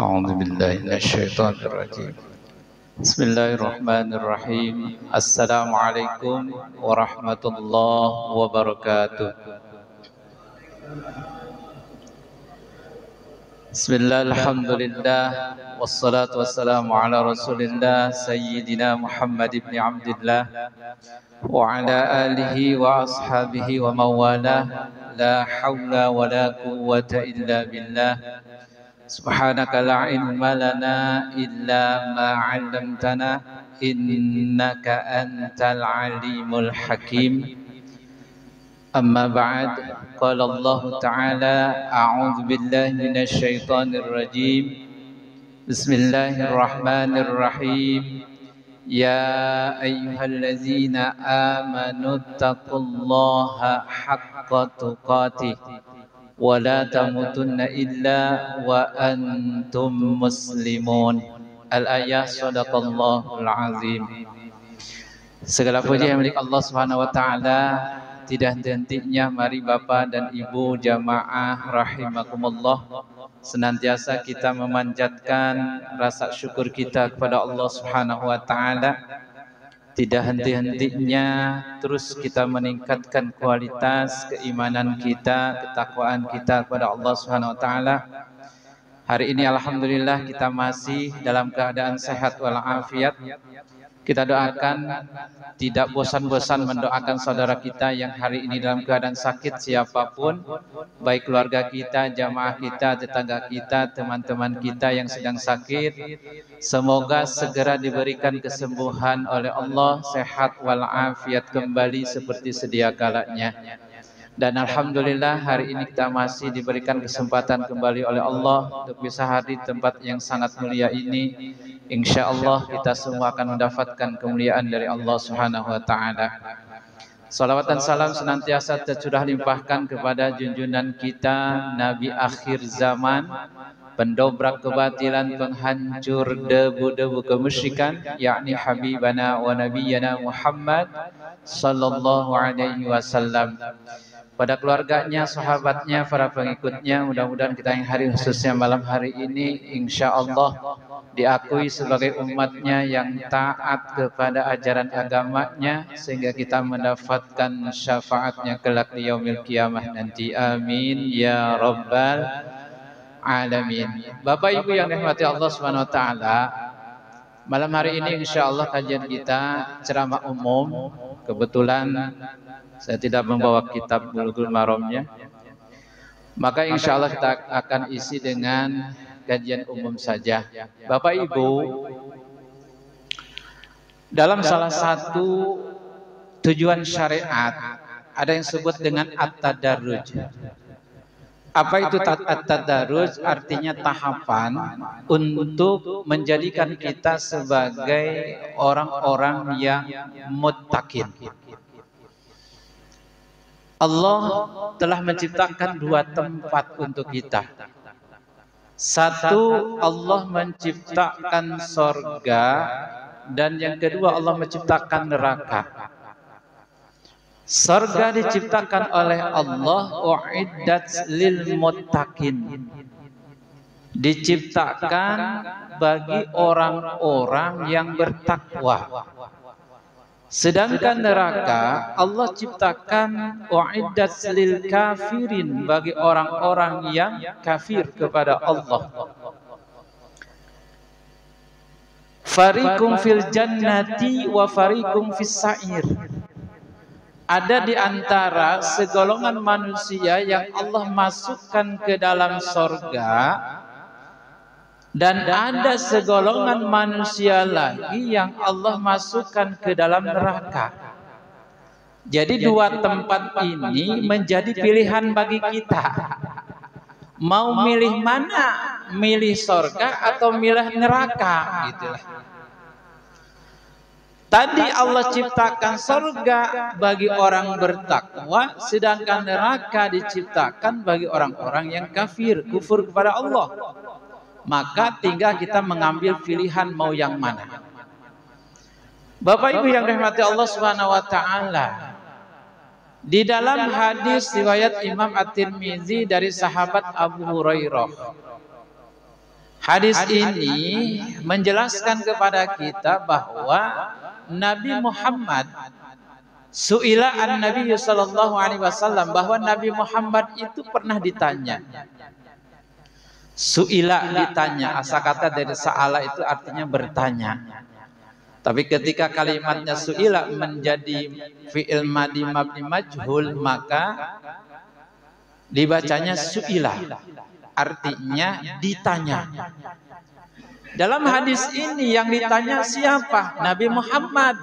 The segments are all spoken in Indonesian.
أعوذ بالله من الشيطان الرجيم بسم الله الرحمن الرحيم السلام عليكم ورحمة الله وبركاته بسم الله الحمد لله والصلاة والسلام على رسول الله سيدنا محمد بن عبد الله وعلى آله وأصحابه ومن والاه لا حول ولا قوة إلا بالله سبحانك لا علم لنا إلا ما علمتنا إنك أنت العليم الحكيم أما بعد قال الله تعالى أعوذ بالله من الشيطان الرجيم بسم الله الرحمن الرحيم يا أيها الذين آمنوا اتقوا الله حق تقاته ولا تموتن إلا وأنتم مسlimun. Al-ayah sadaqallahul azim. Segala puji yang milik Allah Subhanahu wa taala, tidak henti-hentinya mari Bapak dan Ibu jamaah rahimakumullah senantiasa kita memanjatkan rasa syukur kita kepada Allah Subhanahu wa taala. Tidak henti-hentinya terus kita meningkatkan kualitas keimanan kita, ketakwaan kita kepada Allah Subhanahu wa taala. Hari ini alhamdulillah kita masih dalam keadaan sehat walafiat. Kita doakan tidak bosan-bosan mendoakan saudara kita yang hari ini dalam keadaan sakit, siapapun, baik keluarga kita, jamaah kita, tetangga kita, teman-teman kita yang sedang sakit. Semoga segera diberikan kesembuhan oleh Allah, sehat walafiat kembali seperti sedia kalanya. Dan alhamdulillah hari ini kita masih diberikan kesempatan kembali oleh Allah untuk bisa hadir di tempat yang sangat mulia ini. Insya Allah kita semua akan mendapatkan kemuliaan dari Allah Subhanahu wa taala. Salawat dan salam senantiasa tercurah limpahkan kepada junjungan kita Nabi akhir zaman, pendobrak kebatilan, penghancur debu-debu kemusyrikan, yakni Habibana wa Nabiyyana Muhammad sallallahu alaihi wasallam. Pada keluarganya, sahabatnya, para pengikutnya, mudah-mudahan kita yang hari khususnya malam hari ini insya Allah diakui sebagai umatnya yang taat kepada ajaran agamanya, sehingga kita mendapatkan syafaatnya kelak di yaumil qiyamah nanti. Amin ya rabbal alamin. Bapak Ibu yang dirahmati Allah Subhanahu wa taala, malam hari ini insya Allah kajian kita ceramah umum. Kebetulan saya tidak membawa kitab Bulughul Maramnya, maka insya Allah kita akan isi dengan kajian umum saja. Bapak Ibu, dalam salah satu tujuan syariat ada yang disebut dengan at-tadarruj. Apa itu at-tadarruj? Artinya tahapan untuk menjadikan kita sebagai orang-orang yang muttaqin. Allah telah menciptakan dua tempat untuk kita. Satu, Allah menciptakan sorga, dan yang kedua Allah menciptakan neraka. Sorga diciptakan oleh Allah, uiddat lil muttaqin, diciptakan bagi orang-orang yang bertakwa. Sedangkan neraka Allah ciptakan uiddat lil kafirin, bagi orang-orang yang kafir kepada Allah. Fariqum fil jannati wa fariqum fis sa'ir. Ada di antara segolongan manusia yang Allah masukkan ke dalam sorga, dan ada segolongan manusia lagi yang Allah masukkan ke dalam neraka. Jadi dua tempat ini menjadi pilihan bagi kita. Mau milih mana? Milih sorga atau milih neraka? Gitulah. Tadi Allah ciptakan sorga bagi orang bertakwa, sedangkan neraka diciptakan bagi orang-orang yang kafir, kufur kepada Allah. Maka tinggal kita mengambil pilihan mau yang mana. Bapak Ibu yang dirahmati Allah Subhanahu wa taala, di dalam hadis riwayat Imam At-Tirmizi dari sahabat Abu Hurairah, Hadis ini menjelaskan kepada kita bahwa Nabi Muhammad su'ila an-Nabi sallallahu alaihi wasallam, bahwa Nabi Muhammad itu pernah ditanya. Su'ila, ditanya. Asal kata dari sa'ala itu artinya bertanya. Tapi ketika kalimatnya su'ila menjadi fi'il madhi mabni majhul, maka dibacanya su'ila, artinya ditanya. Dalam hadis ini yang ditanya siapa? Nabi Muhammad.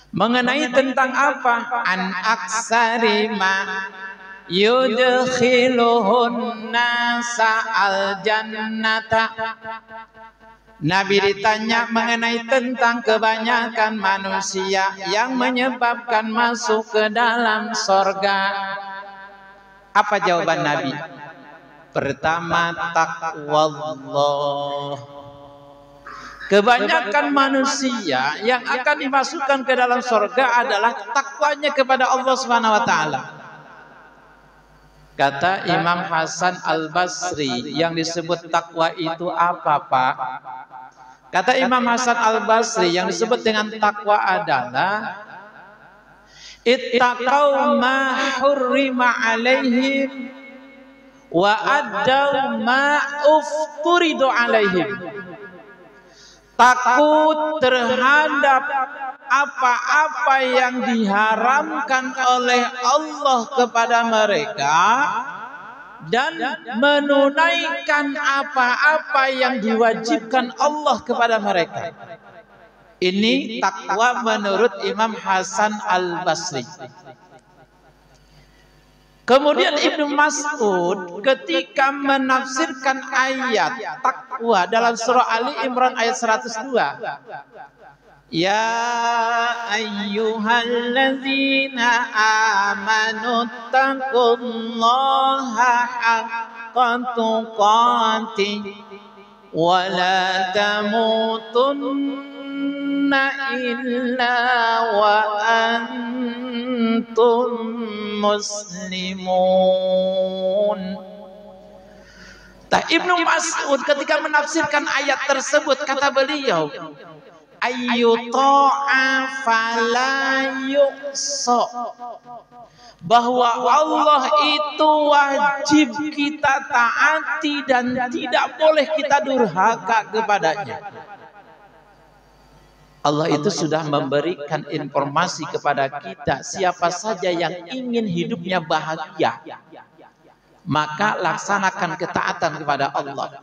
Mengenai tentang apa? An aksari ma yudkhiluhun nasa al jannata. Nabi ditanya mengenai tentang kebanyakan manusia yang menyebabkan masuk ke dalam sorga. Apa jawaban Nabi? Pertama, taqwallah. Kebanyakan manusia yang akan dimasukkan ke dalam surga adalah takwanya kepada Allah Subhanahu wa taala. Kata Imam Hasan Al-Basri, yang disebut takwa itu apa, Pak? Kata Imam Hasan Al-Basri, yang disebut dengan takwa adalah ittaqau ma hurrima alaihim wa addaw ma ufturidu alaihim. Takut terhadap apa-apa yang diharamkan oleh Allah kepada mereka dan menunaikan apa-apa yang diwajibkan Allah kepada mereka. Ini takwa menurut Imam Hasan Al-Basri. Kemudian Ibnu Mas'ud ketika menafsirkan ayat takwa dalam surah Ali Imran ayat 102, ya ayyuhalladzina amanu taqullaha haqqa tuqatih wa la tamutunna illa wa antum muslimun. Ibnu Mas'ud ketika menafsirkan ayat tersebut, kata beliau, ayyuta'a fala yuqsa, bahwa Allah itu wajib kita taati dan tidak boleh kita durhaka kepadanya. Allah itu sudah memberikan informasi kepada kita, siapa saja yang ingin hidupnya bahagia, maka laksanakan ketaatan kepada Allah.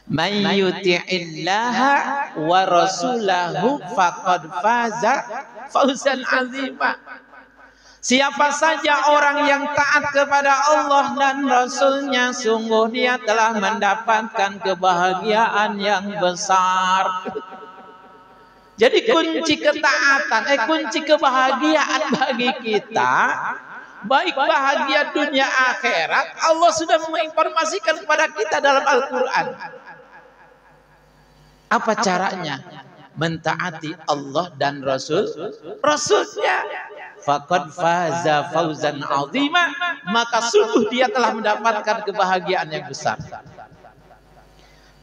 May yuti'illaha wa rasulahu faqad faza fawzan azima. Siapa saja orang yang taat kepada Allah dan Rasulnya, sungguh dia telah mendapatkan kebahagiaan yang besar. Jadi kunci ketaatan, kunci kebahagiaan bagi kita, baik bahagia dunia akhirat, Allah sudah menginformasikan kepada kita dalam Al-Quran. Apa caranya? Mentaati Allah dan Rasulnya. Faqad faza fawzan azima, maka sungguh dia telah mendapatkan kebahagiaan yang besar.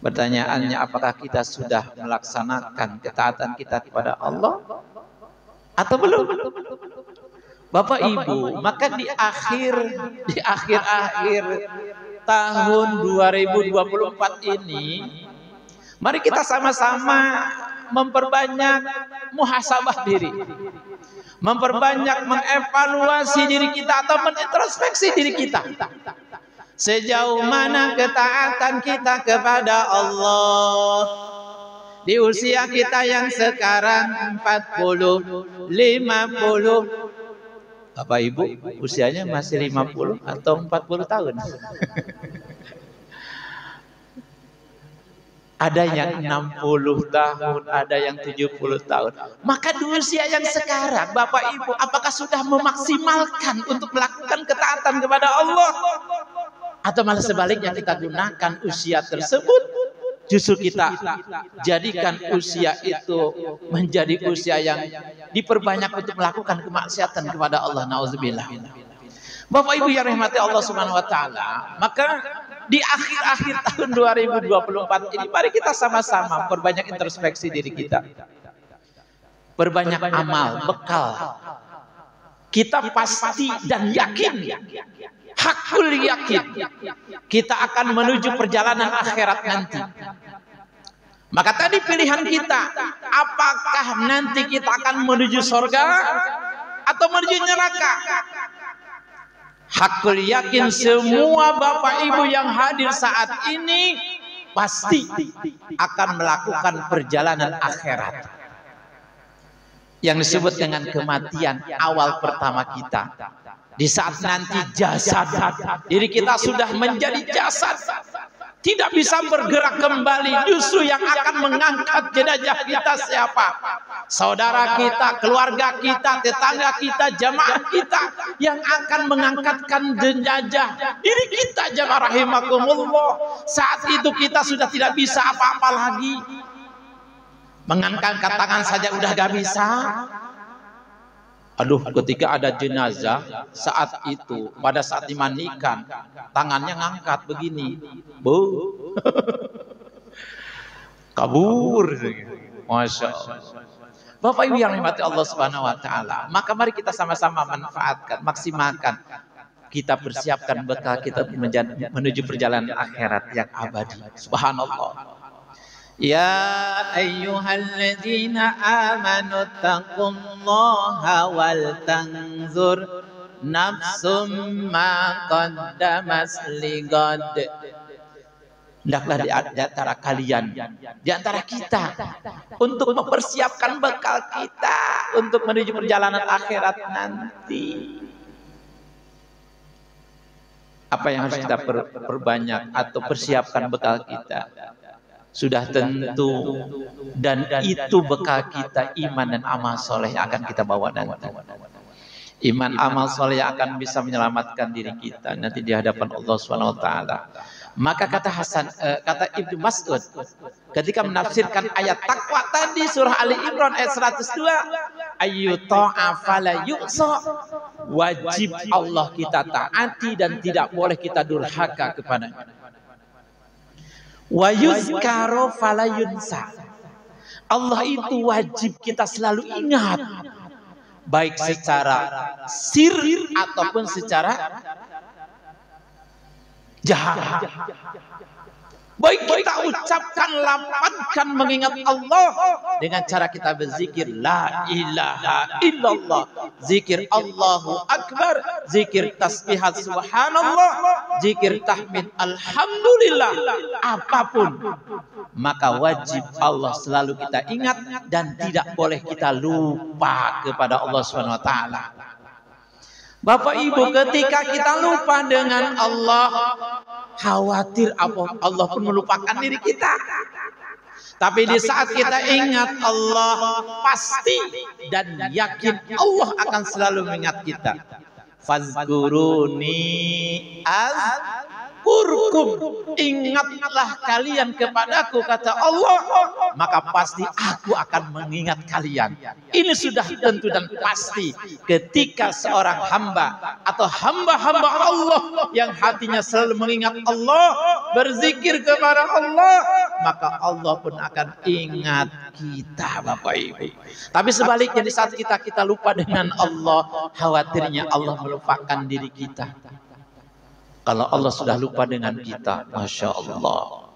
Pertanyaannya, apakah kita sudah melaksanakan ketaatan kita kepada Allah atau belum? Bapak Ibu, maka di akhir tahun 2024 ini, mari kita sama-sama memperbanyak muhasabah diri, memperbanyak mengevaluasi diri kita atau menintrospeksi diri kita. Sejauh mana ketaatan kita kepada Allah di usia kita yang sekarang 40, 50. Bapak Ibu usianya masih 50 atau 40 tahun? Ada yang 60 tahun, ada yang 70 tahun. Maka di usia yang sekarang, Bapak Ibu, apakah sudah memaksimalkan untuk melakukan ketaatan kepada Allah? Atau malah sebaliknya kita gunakan usia tersebut, justru kita jadikan usia itu menjadi usia yang diperbanyak untuk melakukan kemaksiatan kepada Allah. Nauzubillah. Bapak Ibu yang rahmati Allah Subhanahu wa taala, maka di akhir-akhir tahun 2024 ini mari kita sama-sama perbanyak introspeksi diri kita. Perbanyak amal, bekal. Kita pasti dan yakin, hakul yakin, kita akan menuju perjalanan akhirat nanti. Maka tadi pilihan kita, apakah nanti kita akan menuju surga atau menuju neraka? Hakul yakin semua Bapak Ibu yang hadir saat ini pasti akan melakukan perjalanan akhirat yang disebut dengan kematian awal pertama kita. Di saat nanti jasad diri kita sudah menjadi jasad, tidak bisa bergerak kembali, justru yang akan mengangkat jenazah kita siapa? Saudara kita, keluarga kita, tetangga kita, jamaah kita yang akan mengangkatkan jenazah diri kita, jamaah rahimakumullah. Saat itu kita sudah tidak bisa apa-apa lagi. Mengangkat tangan saja udah gak bisa. Aduh, ketika ada jenazah saat itu, pada saat dimandikan, tangannya ngangkat begini, bu, kabur, masya Allah. Bapak Ibu yang rahmati Allah Subhanahu wa taala, maka mari kita sama-sama manfaatkan, maksimalkan, kita persiapkan bekal kita menuju perjalanan akhirat yang abadi. Subhanallah. Ya ayyuhalladzina amanu taqullaha wal tanzur nafsum ma qaddamas ligad. Hendaklah di antara kalian, di antara kita, untuk mempersiapkan bekal kita untuk menuju perjalanan akhirat nanti. Apa yang harus kita perbanyak atau persiapkan bekal kita? Sudah tentu, dan itu bekal kita, iman dan amal soleh yang akan kita bawa nanti. Iman amal soleh yang akan bisa menyelamatkan diri kita nanti di hadapan Allah Subhanahu wa taala. Maka kata kata Ibnu Mas'ud ketika menafsirkan ayat takwa tadi surah Ali Imran ayat 102, ayyu ta'a fala yu'sa, wajib Allah kita taati dan tidak boleh kita durhaka kepadanya. Wa yuzkaru fala yunsa, Allah itu wajib kita selalu ingat, baik secara sir ataupun secara jahat. Baik kita ucapkan, lafazkan mengingat Allah dengan cara kita berzikir la ilaha illallah, zikir Allahu akbar, zikir tasbihat subhanallah, zikir tahmid alhamdulillah, apapun, maka wajib Allah selalu kita ingat dan tidak boleh kita lupa kepada Allah Subhanahu wa taala. Bapak Ibu, ketika kita lupa dengan Allah, khawatir Allah pun melupakan diri kita. Tapi di saat kita ingat Allah, pasti dan yakin Allah akan selalu mengingat kita. Fazkuruni azkurkum, ingatlah kalian kepadaku, kata Allah, maka pasti aku akan mengingat kalian. Ini sudah tentu dan pasti ketika seorang hamba atau hamba-hamba Allah yang hatinya selalu mengingat Allah, berzikir kepada Allah, maka Allah pun akan ingat kita, Bapak Ibu. Tapi sebaliknya di saat kita lupa dengan Allah, khawatirnya Allah melupakan diri kita. Kalau Allah sudah lupa dengan kita, Masya Allah,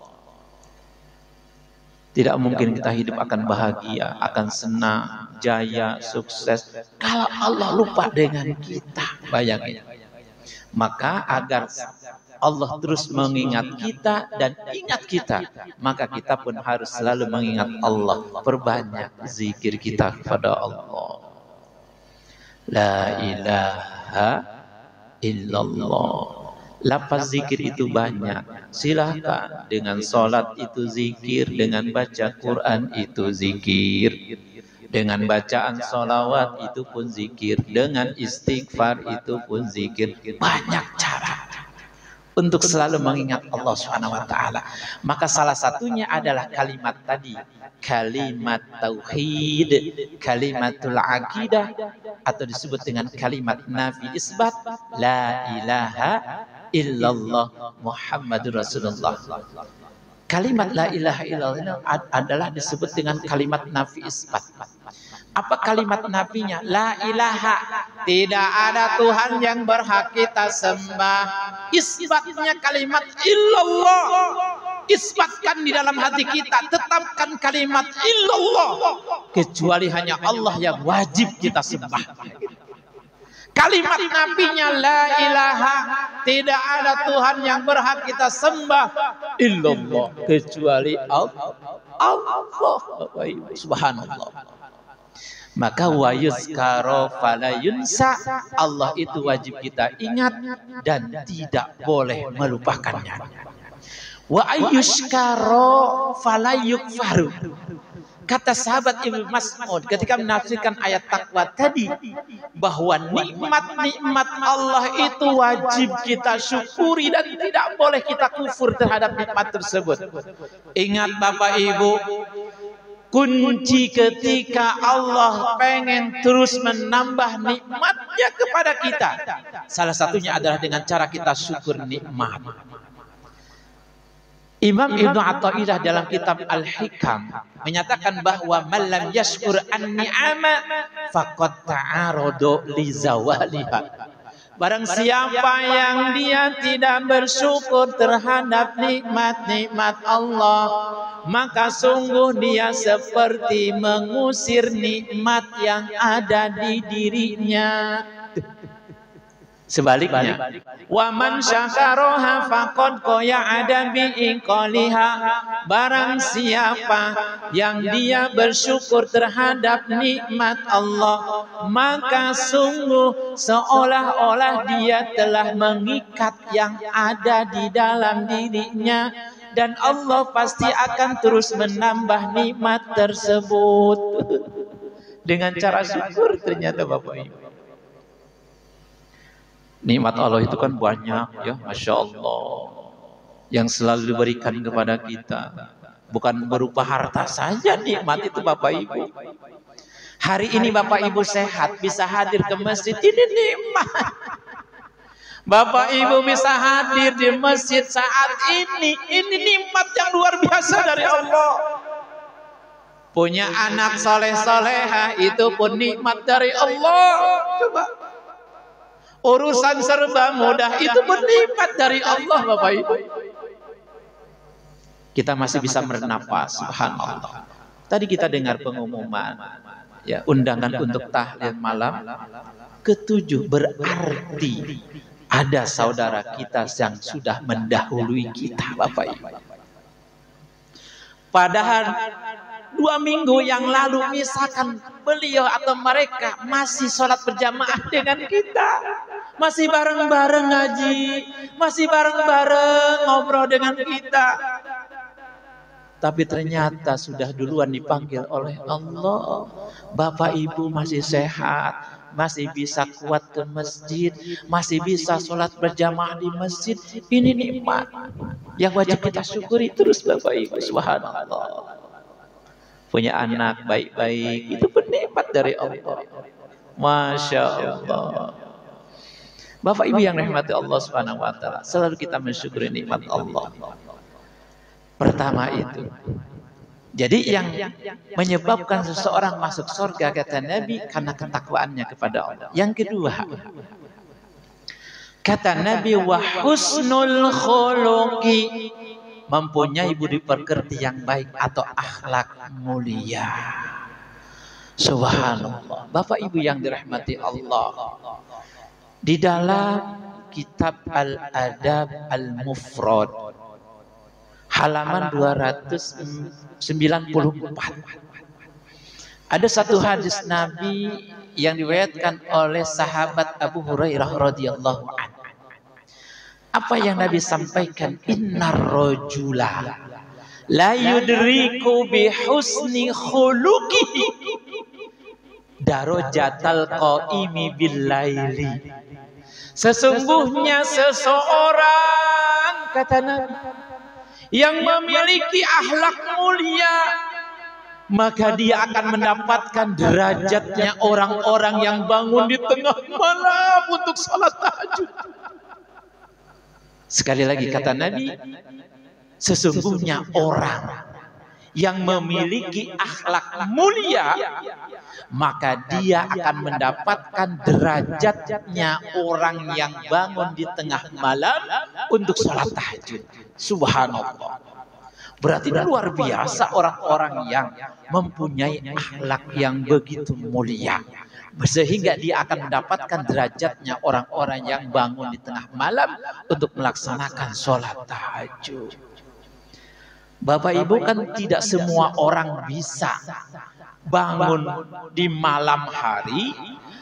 tidak mungkin kita hidup akan bahagia, akan senang, jaya, sukses. Kalau Allah lupa dengan kita, bayangin. Maka agar Allah terus mengingat kita dan ingat kita, maka kita pun harus selalu mengingat Allah. Perbanyak zikir kita kepada Allah. La ilaha illallah. Lafaz zikir itu banyak. Silahkan dengan sholat itu zikir, dengan baca Quran itu zikir, dengan bacaan sholawat itu pun zikir, dengan istighfar itu pun zikir. Banyak cara untuk selalu mengingat Allah Subhanahu wa taala. Maka salah satunya adalah kalimat tadi, kalimat tauhid, kalimatul aqidah, atau disebut dengan kalimat nafi isbat, la ilaha illallah Muhammadur Rasulullah. Kalimat la ilaha illallah adalah disebut dengan kalimat nafi isbat. Apa kalimat nafinya? La ilaha, tidak ada Tuhan yang berhak kita sembah. Isbatnya kalimat illallah. Isbatkan di dalam hati kita, tetapkan kalimat illallah. Kecuali hanya Allah yang wajib kita sembah. Kalimat nafinya la ilaha, tidak ada Tuhan yang berhak kita sembah illallah, kecuali Allah. Subhanallah. Maka wa yuzkaro fala yunsa, Allah itu wajib kita ingat dan tidak boleh melupakannya. Wa ayyushkaro fala yukfaru. Kata sahabat Ibnu Mas'ud ketika menafsirkan ayat takwa tadi, bahwa nikmat-nikmat Allah itu wajib kita syukuri dan tidak boleh kita kufur terhadap nikmat tersebut. Ingat Bapak Ibu, kunci ketika Allah pengen terus menambah nikmatnya kepada kita, salah satunya adalah dengan cara kita syukur nikmat. Imam Ibnu Athaillah dalam kitab Al-Hikam menyatakan bahwa man lam yashkur an-ni'ama faqad ta'arada li zawaliha. Barang siapa yang dia tidak bersyukur terhadap nikmat-nikmat Allah, maka sungguh dia seperti mengusir nikmat yang ada di dirinya. Sebaliknya, wa man syakaraha faqad qaya bi iqaliha. Barang siapa yang dia bersyukur terhadap nikmat Allah, maka sungguh seolah-olah dia telah mengikat yang ada di dalam dirinya, dan Allah pasti akan terus menambah nikmat tersebut. Dengan cara syukur ternyata Bapak Ibu. Nikmat Allah itu kan banyak ya, Masya Allah, yang selalu diberikan kepada kita. Bukan berupa harta saja nikmat itu Bapak Ibu. Hari ini Bapak Ibu sehat, bisa hadir ke masjid, ini nikmat. Bapak Ibu bisa hadir di masjid saat ini nikmat yang luar biasa dari Allah. Punya anak soleh-soleha itu pun nikmat dari Allah. Coba. Urusan serba mudah itu bernikmat dari Allah Bapak Ibu. Kita masih bisa bernapas, subhanallah. Tadi kita dengar pengumuman ya, undangan untuk tahlil malam ke-7, berarti ada saudara kita yang sudah mendahului kita Bapak Ibu. Padahal 2 minggu yang lalu misalkan beliau atau mereka masih sholat berjamaah dengan kita, masih bareng-bareng ngaji, masih bareng-bareng ngobrol dengan kita, tapi ternyata sudah duluan dipanggil oleh Allah. Bapak Ibu masih sehat, masih bisa kuat ke masjid, masih bisa sholat berjamaah di masjid. Ini nikmat yang wajib kita syukuri terus Bapak Ibu. Subhanallah. Punya anak baik-baik itu bernikmat dari Allah. Masya Allah. Bapak Ibu yang rahmati Allah Subhanahu wa taala, selalu kita mensyukuri nikmat Allah. Pertama itu. Jadi yang menyebabkan seseorang masuk surga kata Nabi karena ketakwaannya kepada Allah. Yang kedua, kata Nabi, wa husnul khuluqi, mempunyai budi pekerti yang baik atau akhlak mulia. Subhanallah. Bapak Ibu yang dirahmati Allah, di dalam kitab Al-Adab Al-Mufrad halaman 294 ada satu hadis Nabi yang diriwayatkan oleh sahabat Abu Hurairah radhiyallahu anhu. Apa yang Nabi sampaikan? Innar rajula la yudriku bi husni khuluqihi darajatal qaimi bil laili. Sesungguhnya seseorang kata Nabi, yang memiliki akhlak mulia, maka dia akan mendapatkan derajatnya orang-orang yang bangun di tengah malam untuk salat tahajud. Sekali lagi kata Nabi, sesungguhnya orang yang memiliki akhlak mulia, maka dia akan mendapatkan derajatnya orang yang bangun di tengah malam untuk salat tahajud. Subhanallah. Berarti luar biasa orang-orang yang mempunyai akhlak yang begitu mulia, sehingga dia akan mendapatkan derajatnya orang-orang yang bangun di tengah malam untuk melaksanakan sholat tahajud. Bapak Ibu, kan tidak semua orang bisa bangun di malam hari,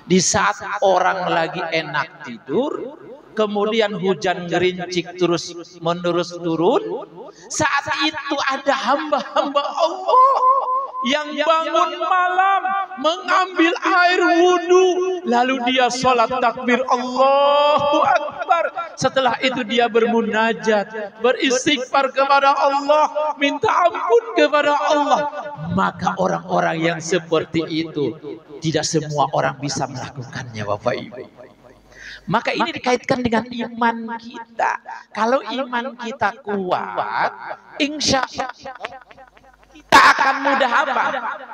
di saat orang lagi enak tidur, kemudian hujan gerincik terus menerus turun. Saat itu ada hamba-hamba Allah yang bangun malam, mengambil air wudhu, lalu dia sholat takbir Allahu Akbar. Setelah itu dia bermunajat, beristighfar kepada Allah, minta ampun kepada Allah. Maka orang-orang yang seperti itu tidak semua orang bisa melakukannya, Bapak Ibu. Maka ini dikaitkan dengan iman kita. Kalau iman kita kuat, insya Allah kita akan mudah apa?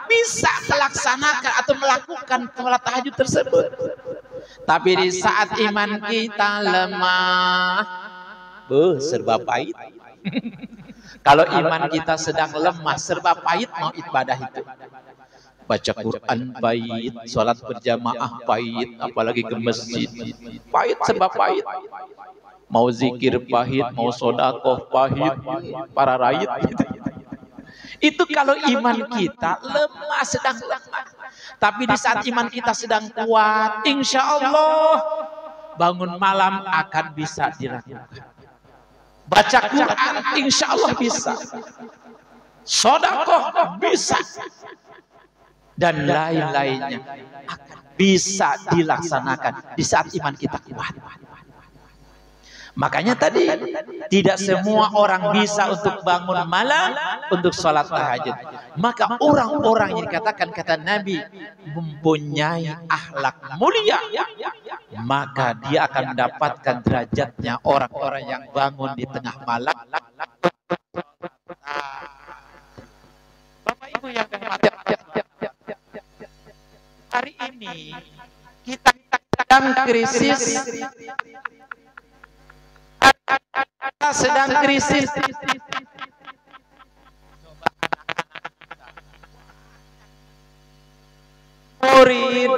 Bisa melaksanakan atau melakukan sholat tahajud tersebut. Tapi di saat iman kita lemah, serba pahit. Kalau iman kita sedang lemah, serba pahit, mau ibadah itu. Baca Quran pahit, sholat berjamaah pahit, apalagi ke masjid pahit, serba pahit. Mau zikir pahit, mau sodakoh pahit, para rakyat gitu. Itu kalau iman kita lemah, sedang lemah. Tapi di saat iman kita sedang kuat, insya Allah bangun malam akan bisa dilakukan. Baca Quran insya Allah bisa, sodakoh bisa, dan lain-lainnya akan bisa dilaksanakan di saat iman kita kuat. Makanya tadi tidak semua orang bisa untuk bangun malam untuk sholat tahajud. Maka orang-orang yang dikatakan kata Nabi mempunyai akhlak mulia, maka dia akan mendapatkan derajatnya orang-orang yang bangun di tengah malam. Bapak Ibu yang dirahmati, hari ini kita sedang krisis, murid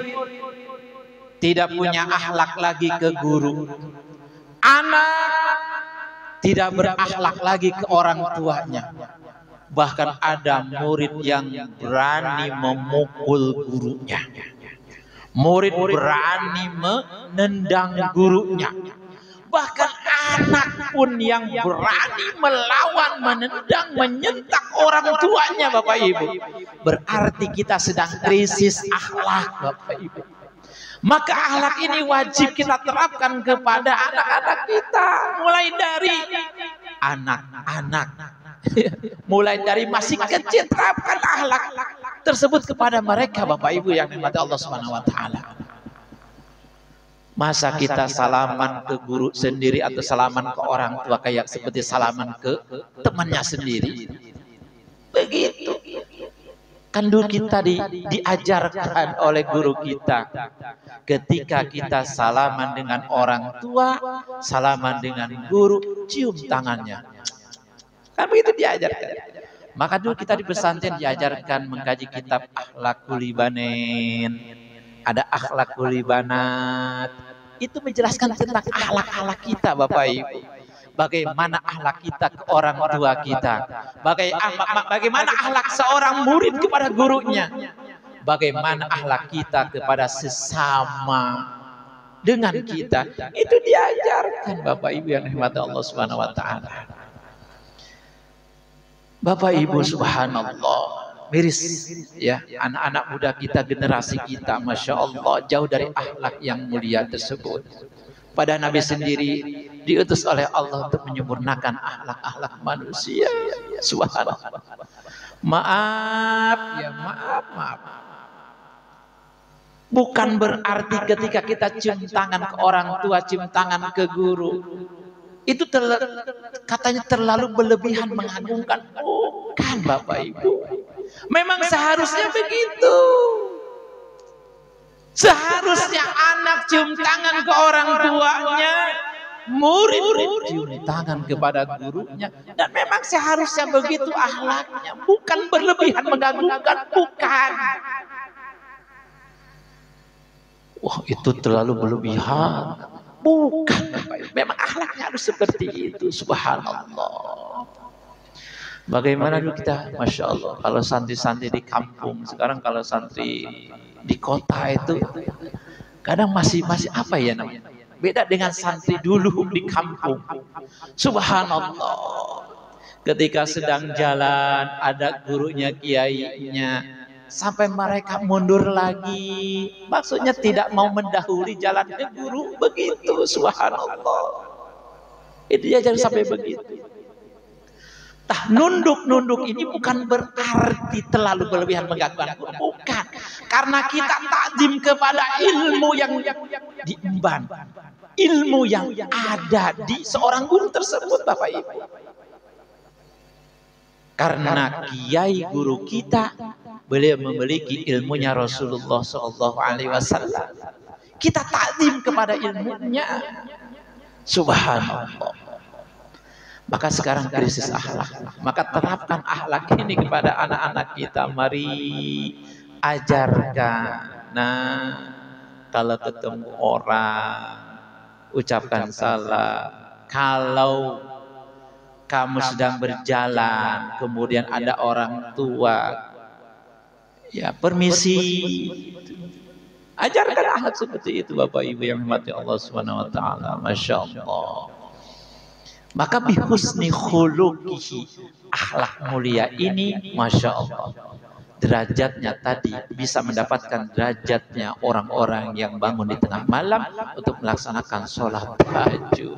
tidak punya akhlak lagi ke guru, anak tidak berakhlak lagi ke orang tuanya. Bahkan ada murid yang berani memukul gurunya, murid berani menendang gurunya. Bahkan anak pun yang berani melawan, menendang, menyentak orang tuanya, Bapak Ibu. Berarti kita sedang krisis akhlak, Bapak Ibu. Maka akhlak ini wajib kita terapkan kepada anak-anak kita. Mulai dari anak-anak, mulai dari masih kecil, terapkan akhlak tersebut kepada mereka, Bapak Ibu yang dirahmati Allah Subhanahu wa taala. Masa kita salaman ke guru sendiri atau salaman ke orang tua kayak seperti salaman ke temannya sendiri? Begitu. Kan dulu kita diajarkan oleh guru kita, ketika kita salaman dengan orang tua, salaman dengan guru, cium tangannya. Kan begitu diajarkan. Maka dulu kita di pesantren diajarkan mengkaji kitab Akhlaqul Ibanin. Ada Akhlaqul Ibanat. Itu menjelaskan tentang akhlak-akhlak kita, Bapak Ibu. Bagaimana akhlak kita ke orang tua kita. Bagaimana akhlak seorang murid kepada gurunya. Bagaimana akhlak kita kepada sesama dengan kita. Itu diajarkan, Bapak Ibu yang dirahmati Allah Subhanahu wa taala. Bapak Ibu subhanallah. Miris ya, anak-anak muda kita, generasi kita, Masya Allah, jauh dari akhlak yang mulia tersebut. Pada Nabi sendiri diutus oleh Allah untuk menyempurnakan akhlak-akhlak manusia. Subhanallah. Maaf ya, maaf. Bukan berarti ketika kita cium tangan ke orang tua, cium tangan ke guru, itu katanya terlalu berlebihan mengagungkan. Bukan Bapak Ibu. Memang seharusnya begitu. Seharusnya anak cium tangan ke orang tuanya, murid cium tangan kepada gurunya, dan memang seharusnya begitu akhlaknya, bukan berlebihan mengagungkan, bukan. Wah, itu terlalu berlebihan, bukan. Memang akhlaknya harus seperti itu. Subhanallah. Bagaimana dulu kita, Masya Allah, kalau santri-santri di kampung, sekarang kalau santri di kota itu kadang masih apa ya namanya, beda dengan santri dulu di kampung. Subhanallah, ketika sedang jalan ada gurunya, kiainya, sampai mereka mundur lagi, maksudnya tidak mau mendahului jalan ke guru, begitu. Subhanallah, itu dia jangan sampai begitu. Nunduk ini bukan berarti terlalu berlebihan mengganggu, bukan. Karena kita takzim kepada ilmu yang diemban, ilmu yang ada di seorang guru tersebut, Bapak Ibu. Karena kiai guru kita, beliau memiliki ilmunya Rasulullah SAW. Kita takzim kepada ilmunya. Subhanallah. Maka sekarang krisis akhlak. Maka terapkan akhlak ini kepada anak-anak kita. Mari ajarkan. Nah, kalau ketemu orang, ucapkan salam. Kalau kamu sedang berjalan, kemudian ada orang tua, ya permisi. Ajarkan akhlak seperti itu, Bapak Ibu yang dirahmati Allah Subhanahu wa taala. Masya Allah. Maka bihusni khuluqihi, akhlak mulia ini, Masya Allah, derajatnya tadi bisa mendapatkan derajatnya orang-orang yang bangun di tengah malam untuk melaksanakan sholat tahajud.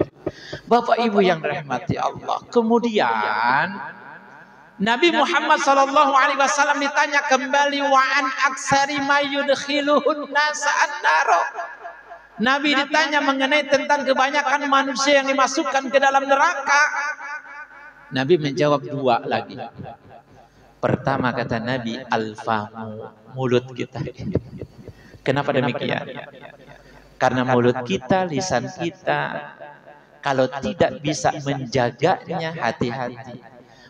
Bapak Ibu yang dirahmati Allah. Kemudian Nabi Muhammad SAW ditanya kembali, wa an aksari ma yudkhiluhun nasa an-naro. Nabi ditanya mengenai tentang kebanyakan manusia yang dimasukkan ke dalam neraka. Nabi menjawab dua lagi. Pertama kata Nabi, al-fahmu, mulut kita. Kenapa demikian? Karena mulut kita, lisan kita, kalau tidak bisa menjaganya hati-hati,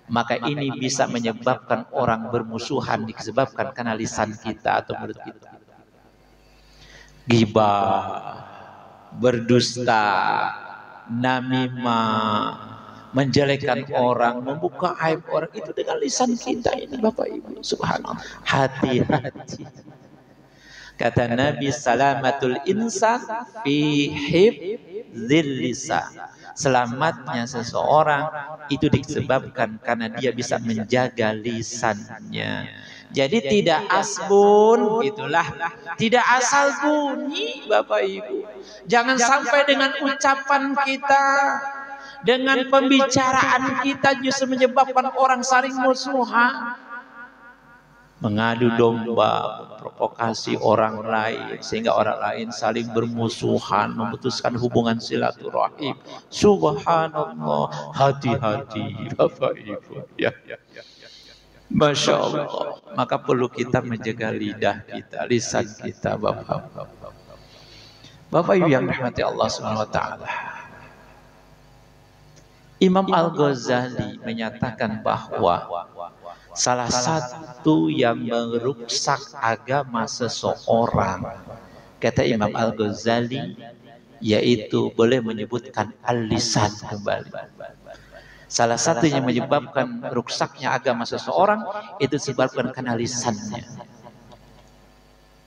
maka ini bisa menyebabkan orang bermusuhan disebabkan karena lisan kita atau mulut kita. Ghibah, berdusta, namimah, menjelekkan orang, membuka aib orang, itu dengan lisan kita ini, Bapak Ibu. Subhanallah. Hati-hati. Kata Nabi, salamatul insan fi hifdzil lisan. Selamatnya seseorang itu disebabkan karena dia bisa menjaga lisannya. Jadi tidak asbun, itulah, tidak asal bunyi, Bapak Ibu. Jangan sampai dengan ucapan kita, dengan pembicaraan kita justru menyebabkan orang saling musuhan, mengadu domba, provokasi orang lain sehingga orang lain saling bermusuhan, memutuskan hubungan silaturahim. Subhanallah, hati-hati Bapak Ibu. Ya. Masya Allah. Maka perlu kita menjaga lidah kita, lisan kita, Bapak Ibu yang dirahmati Allah Subhanahu wa taala. Imam Al-Ghazali menyatakan bahwa salah satu yang merusak agama seseorang, kata Imam Al-Ghazali, yaitu boleh menyebutkan al-lisan kembali. Salah satu yang menyebabkan rusaknya agama seseorang itu disebabkan karena lisannya.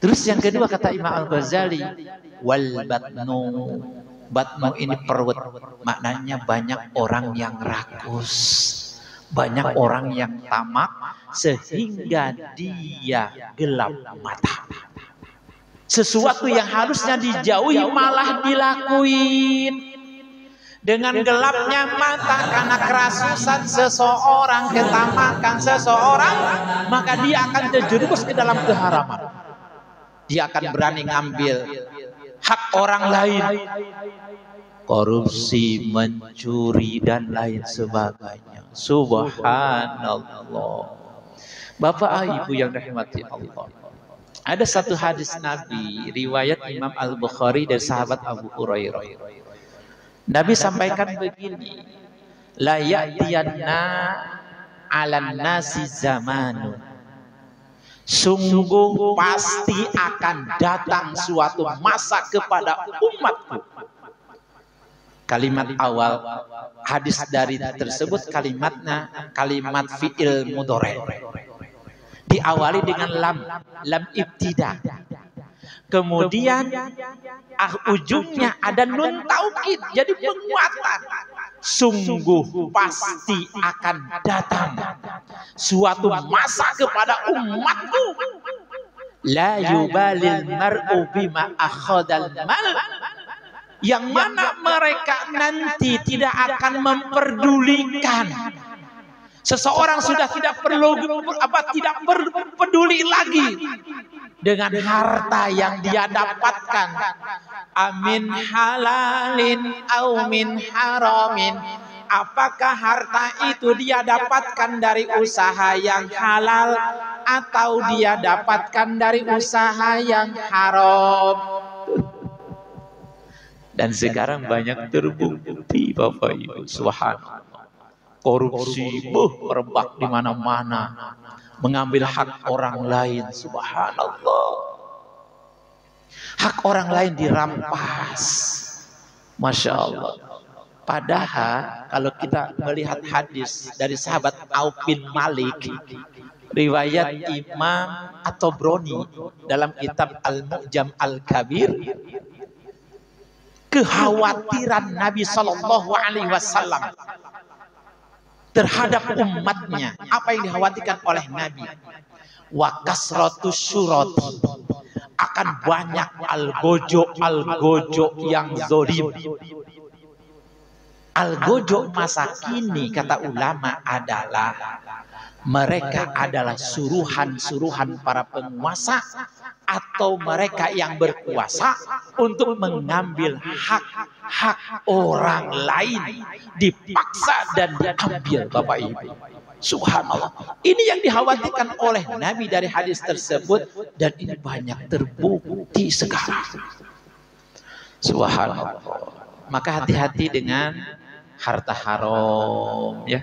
Terus yang kedua kata Imam Al-Ghazali, wal batnu. Batnu ini perut. Maknanya banyak orang yang rakus, banyak orang yang tamak sehingga dia gelap mata. Sesuatu yang harusnya dijauhi malah dilakuin. Dengan gelapnya mata karena kerasusan seseorang, ketamakan seseorang, maka dia akan terjerumus ke dalam keharaman. Dia akan berani ngambil hak orang lain, korupsi, mencuri dan lain sebagainya. Subhanallah. Bapak Ibu yang dirahmati Allah. Ada satu hadis Nabi riwayat Imam Al-Bukhari dari sahabat Abu Hurairah. Nabi sampaikan begini, la ya'tiyanna 'alan nasi zamanun, sungguh pasti akan datang suatu masa kepada umatku. Kalimat awal hadis dari tersebut kalimatnya kalimat fi'il mudhari, diawali dengan lam ibtida. Kemudian ujungnya ada nun taukid, jadi penguatan. Sungguh pasti akan datang suatu masa kepada umatku, la yubalil mar'u bima akhadal mal, yang mana mereka nanti tidak akan memperdulikan. Seseorang sudah tidak peduli lagi dengan harta yang dia dapatkan, amin halalin au min haramin, apakah harta itu dia dapatkan dari usaha yang halal atau dia dapatkan dari usaha yang haram. Dan sekarang banyak terbukti Bapak Ibu, subhanallah. Korupsi merebak di mana-mana, mengambil hak orang lain, subhanallah. Hak orang lain dirampas, masya Allah. Padahal kalau kita melihat hadis dari sahabat Auf bin Malik, riwayat Imam At-Tabrani dalam kitab Al-Mu'jam Al-Kabir, kekhawatiran Nabi Shallallahu Alaihi Wasallam terhadap umatnya, apa yang dikhawatirkan oleh Nabi, wa kasratus syurati, akan banyak al-gojo yang zalim. Al-gojo masa kini kata ulama adalah mereka adalah suruhan-suruhan para penguasa atau mereka yang berkuasa untuk mengambil hak orang lain, dipaksa dan diambil Bapak Ibu. Subhanallah. Ini yang dikhawatirkan oleh Nabi dari hadis tersebut, dan ini banyak terbukti sekarang. Subhanallah. Maka hati-hati dengan harta haram ya.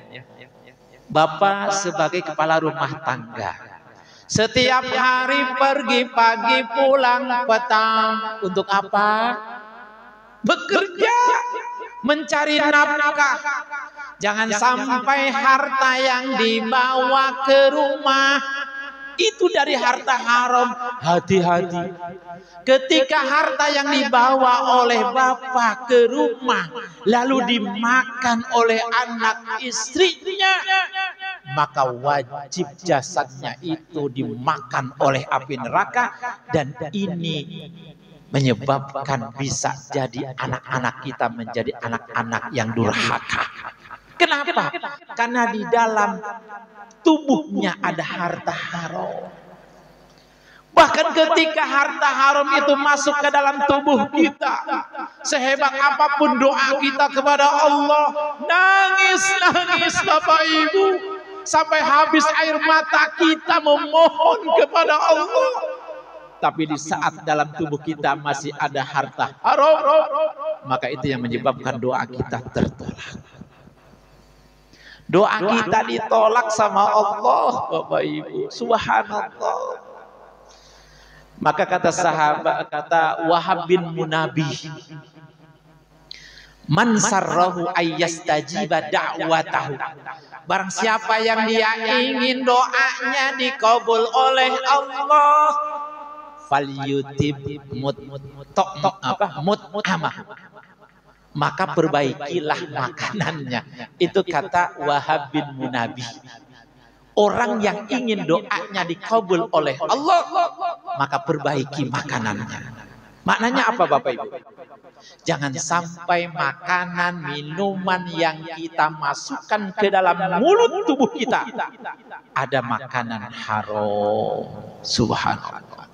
Bapak sebagai kepala rumah tangga, setiap hari pergi pagi pulang petang, untuk apa? Bekerja, mencari nafkah. Jangan sampai harta yang dibawa ke rumah itu dari harta haram. Hati-hati ketika harta yang dibawa oleh bapak ke rumah lalu dimakan oleh anak istrinya, maka wajib jasadnya itu dimakan oleh api neraka, dan ini menyebabkan bisa jadi anak-anak kita menjadi anak-anak yang durhaka. Kenapa? Karena di dalam tubuhnya ada harta haram. Bahkan ketika harta haram itu masuk ke dalam tubuh kita, sehebat apapun doa kita kepada Allah, nangis Bapak Ibu, sampai habis air mata kita memohon kepada Allah. Tapi di saat dalam tubuh kita masih ada harta haram, maka itu yang menyebabkan doa kita tertolak. Doa kita ditolak sama Allah Bapak Ibu, subhanallah. Maka kata sahabat, kata Wahab bin Munabbih, man sarrahu ayyastajiba da'watahu, barang siapa yang dia ingin doanya dikabul oleh Allah, falyutib mut'amah, maka perbaikilah makanannya. Itu kata Wahab bin Munabbih. Orang yang ingin doanya dikabul oleh Allah, maka perbaiki makanannya. Maknanya apa Bapak Ibu? Jangan sampai makanan, minuman yang kita masukkan ke dalam mulut tubuh kita ada makanan haram. Subhanallah.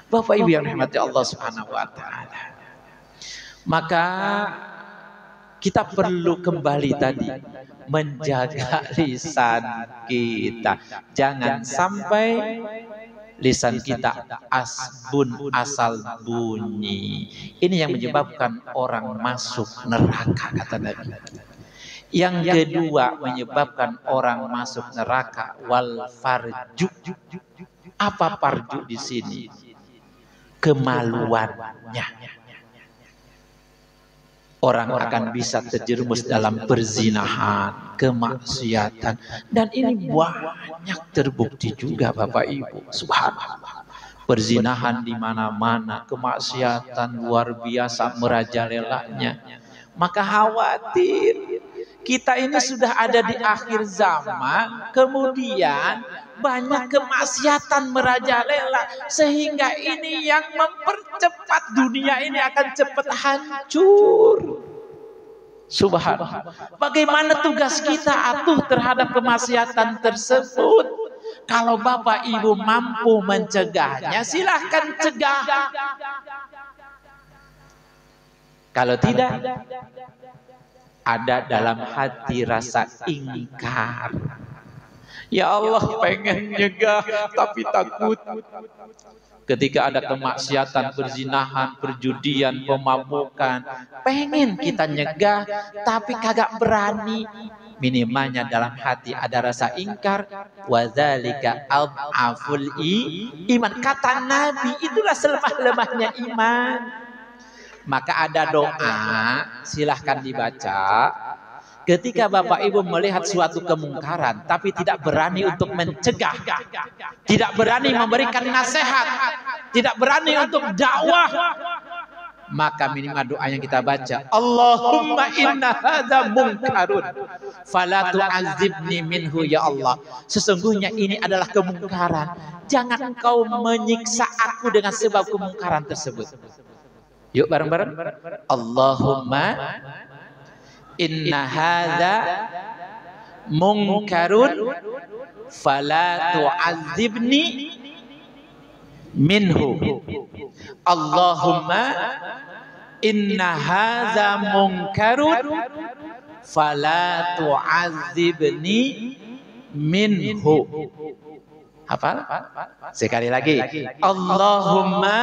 Bapak Ibu yang dirahmati Allah Subhanahu wa taala. Maka kita perlu kembali tadi menjaga lisan kita. Jangan sampai lisan kita asal bunyi. Ini yang menyebabkan orang masuk neraka, kata Nabi. Yang kedua menyebabkan orang masuk neraka wal farju. Apa farju di sini? Kemaluannya. Orang akan bisa terjerumus dalam perzinahan, kemaksiatan, dan ini banyak terbukti juga Bapak Ibu. Subhanallah. Perzinahan di mana-mana, kemaksiatan luar biasa merajalelanya. Maka khawatir kita ini sudah ada di akhir zaman, kemudian banyak kemaksiatan merajalela sehingga ini yang mempercepat dunia ini akan cepat hancur. Subhanallah. Bagaimana tugas kita atuh terhadap kemaksiatan tersebut? Kalau Bapak Ibu mampu mencegahnya, silahkan cegah. Kalau tidak, ada dalam hati rasa ingkar. Ya Allah, pengen nyegah tapi takut. Ketika ada kemaksiatan, perzinahan, perjudian, pemabukan, pengen kita nyegah tapi kagak berani. Minimalnya dalam hati ada rasa ingkar. Wadzalika ad'aful iman. Kata Nabi, itulah selemah-lemahnya iman. Maka ada doa, silahkan dibaca. Ketika Bapak Ibu melihat suatu kemungkaran tapi tidak berani untuk mencegah, tidak berani memberikan nasihat, tidak berani untuk dakwah, maka minimal doa yang kita baca, Allahumma inna hadza munkarun fala tu'adzibni minhu ya Allah. Sesungguhnya ini adalah kemungkaran, jangan engkau menyiksa aku dengan sebab kemungkaran tersebut. Yuk bareng-bareng. Allahumma inna hadza munkarun fala tu'adzibni minhu. Allahumma inna hadza munkarun fala tu'adzibni minhu. Hafal? Sekali lagi. Allahumma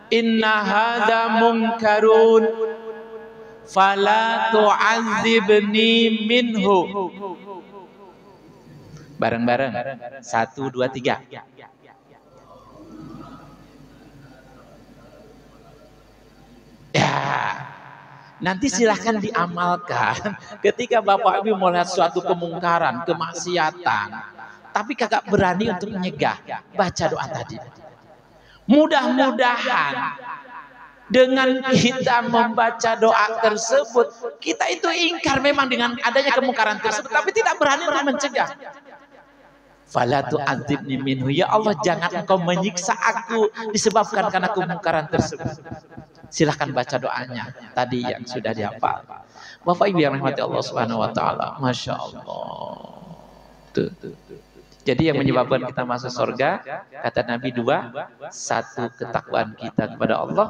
inna hadza munkarun fala tu'adzibni minhu. Bareng-bareng. 1, 2, 3. Ya. Nanti silahkan diamalkan. Ketika Bapak Ibu melihat suatu kemungkaran, kemaksiatan, tapi kagak berani untuk menyegah, baca doa tadi. Mudah-mudahan dengan kita membaca doa tersebut, kita itu ingkar memang dengan adanya kemungkaran tersebut, tapi tidak berani untuk mencegah. Fala tu'adzibni minhu. Ya Allah, jangan engkau menyiksa aku disebabkan karena kemungkaran tersebut. Silahkan baca doanya tadi yang sudah dihafal. Bapak Ibu yang rahmati Allah Subhanahu wa taala. Masya Allah. Tuh. Jadi yang menyebabkan kita masuk surga, kata Nabi 2, 1 ketakwaan kita kepada Allah,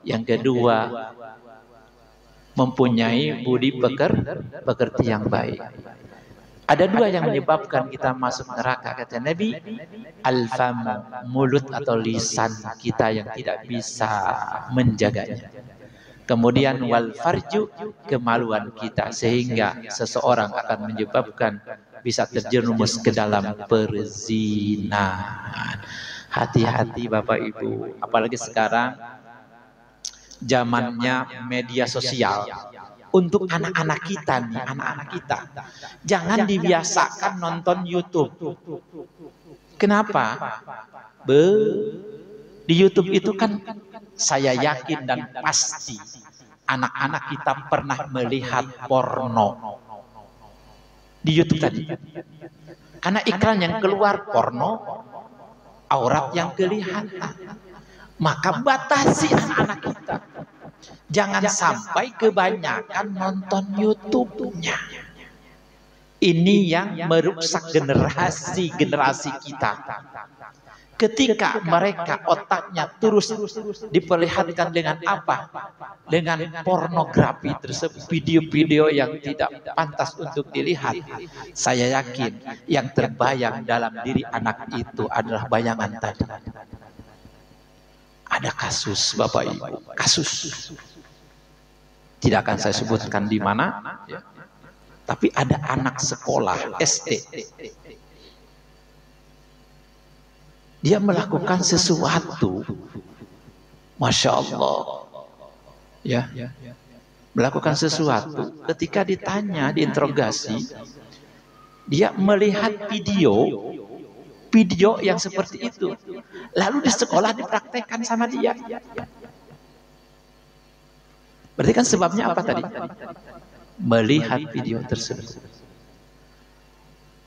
yang kedua mempunyai budi pekerti yang baik. Ada 2 yang menyebabkan kita masuk neraka, kata Nabi, al-fam, mulut atau lisan kita yang tidak bisa menjaganya. Kemudian wal farju, kemaluan kita, sehingga seseorang akan menyebabkan bisa terjerumus ke dalam perzinahan. Hati-hati Bapak Ibu, apalagi sekarang zamannya media sosial. Untuk anak-anak kita nih, anak-anak kita, jangan dibiasakan nonton YouTube. Kenapa? Di YouTube itu kan saya yakin dan pasti anak-anak kita pernah melihat porno. Di YouTube tadi. Karena iklan yang keluar porno, aurat yang kelihatan. Maka batasi anak-anak kita. Jangan sampai kebanyakan nonton YouTube-nya. Ini yang merusak generasi kita. Ketika mereka otaknya terus diperlihatkan dengan apa? Dengan pornografi tersebut, video-video yang tidak pantas untuk dilihat. Saya yakin yang terbayang dalam diri anak itu adalah bayangan tadi. Ada kasus, Bapak Ibu, kasus. Tidak akan saya sebutkan di mana, tapi ada anak sekolah SD. Dia melakukan sesuatu, Masya Allah, ya, melakukan sesuatu. Ketika ditanya, diinterogasi, dia melihat video yang seperti itu. Lalu di sekolah dipraktekkan sama dia. Berarti kan sebabnya apa tadi? Melihat video tersebut.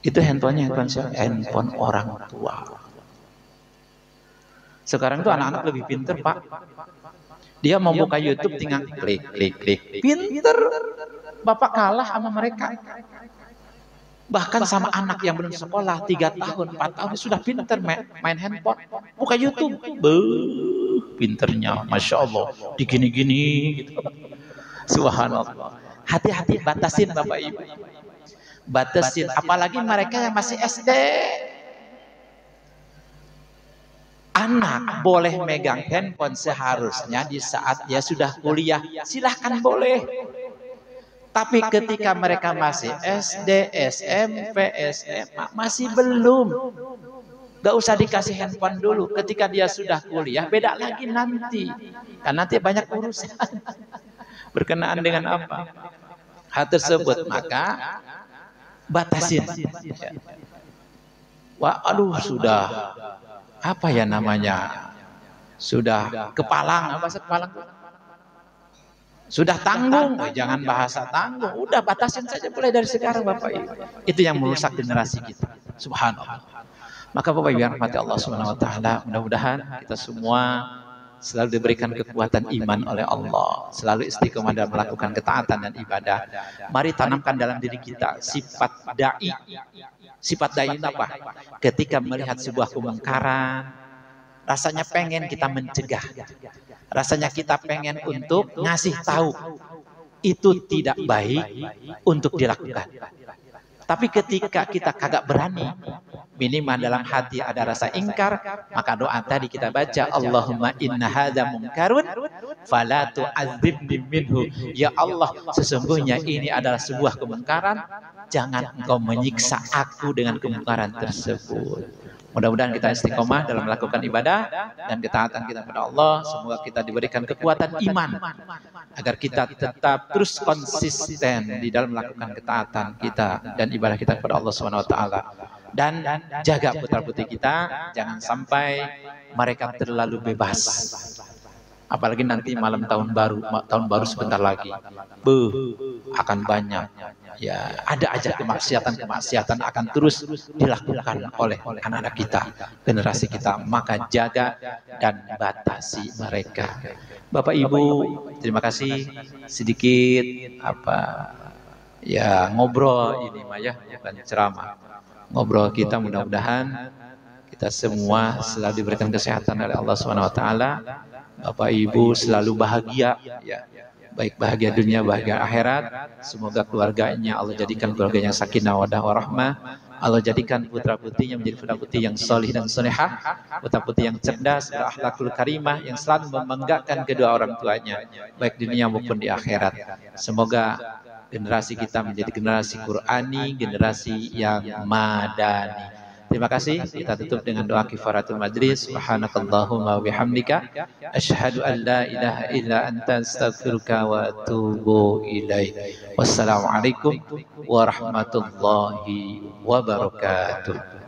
Itu handphonenya handphone orang tua. Sekarang tuh anak-anak lebih pinter, Pak. Dia mau buka YouTube tinggal klik. Pinter. Bapak kalah sama mereka. Bahkan sama anak yang belum sekolah 3 tahun, 4 tahun sudah pinter main handphone. Buka YouTube. Pinternya, Masya Allah. Digini-gini gitu. Subhanallah. Hati-hati, batasin Bapak Ibu. Batasin. Apalagi mereka yang masih SD. Anak boleh megang handphone seharusnya di saat dia sudah kuliah. Silahkan boleh. Tapi ketika mereka masih SD, SMP, SMA, masih belum. Gak usah dikasih handphone dulu. Ketika dia sudah kuliah, beda lagi nanti. Karena nanti banyak urusan. Berkenaan dengan apa? Hal tersebut. Maka batasin. Wah, aduh sudah. Apa ya namanya? Sudah kepalang. Apa kepalang? Sudah tanggung. Jangan bahasa tanggung. Udah batasin saja mulai dari sekarang Bapak Ibu. Itu yang merusak generasi kita. Subhanallah. Maka Bapak Ibu yang rahmati Allah Subhanahu wa taala, mudah-mudahan kita semua selalu diberikan kekuatan iman oleh Allah, selalu istiqomah dalam melakukan ketaatan dan ibadah. Mari tanamkan dalam diri kita sifat dai. Sifat dai itu apa? Ketika melihat sebuah kemungkaran, rasanya pengen kita mencegah. Rasanya kita pengen untuk ngasih tahu itu tidak baik untuk dilakukan. Tapi ketika kita kagak berani, minimal dalam hati ada rasa ingkar, maka doa tadi kita baca, Allahumma inna hadza munkarun fala tu'adzibni minhu. Ya Allah, sesungguhnya ini adalah sebuah kemungkaran, jangan engkau menyiksa aku dengan kemungkaran tersebut. Mudah-mudahan kita istiqomah dalam melakukan ibadah dan ketaatan kita kepada Allah. Semoga kita diberikan kekuatan iman agar kita tetap terus konsisten di dalam melakukan ketaatan kita dan ibadah kita kepada Allah Subhanahu wa taala. Dan jaga putra-putri kita jangan sampai mereka terlalu bebas. Apalagi nanti malam tahun baru sebentar lagi. Akan banyak. Ya, ada aja kemaksiatan akan terus dilakukan oleh anak-anak kita, generasi kita. Maka jaga dan batasi mereka. Bapak Ibu, terima kasih sedikit ngobrol ini Maya, bukan ceramah. Ngobrol kita, mudah-mudahan kita semua selalu diberikan kesehatan oleh Allah Subhanahu wa taala. Bapak Ibu selalu bahagia ya. Baik bahagia dunia, bahagia akhirat. Semoga keluarganya Allah jadikan keluarganya sakinah wadah warahmah. Allah jadikan putra-putrinya menjadi putra-putri yang solih dan solehah, putra-putri yang cerdas, berakhlakul karimah, yang selalu membanggakan kedua orang tuanya, baik di dunia maupun di akhirat. Semoga generasi kita menjadi generasi Qur'ani, generasi yang madani. Terima kasih. Kita tutup dengan doa kifaratul majlis. Subhanakallahumma wa bihamdika asyhadu an la ilaha illa anta astaghfiruka wa atubu ilaik. Wassalamualaikum warahmatullahi wabarakatuh.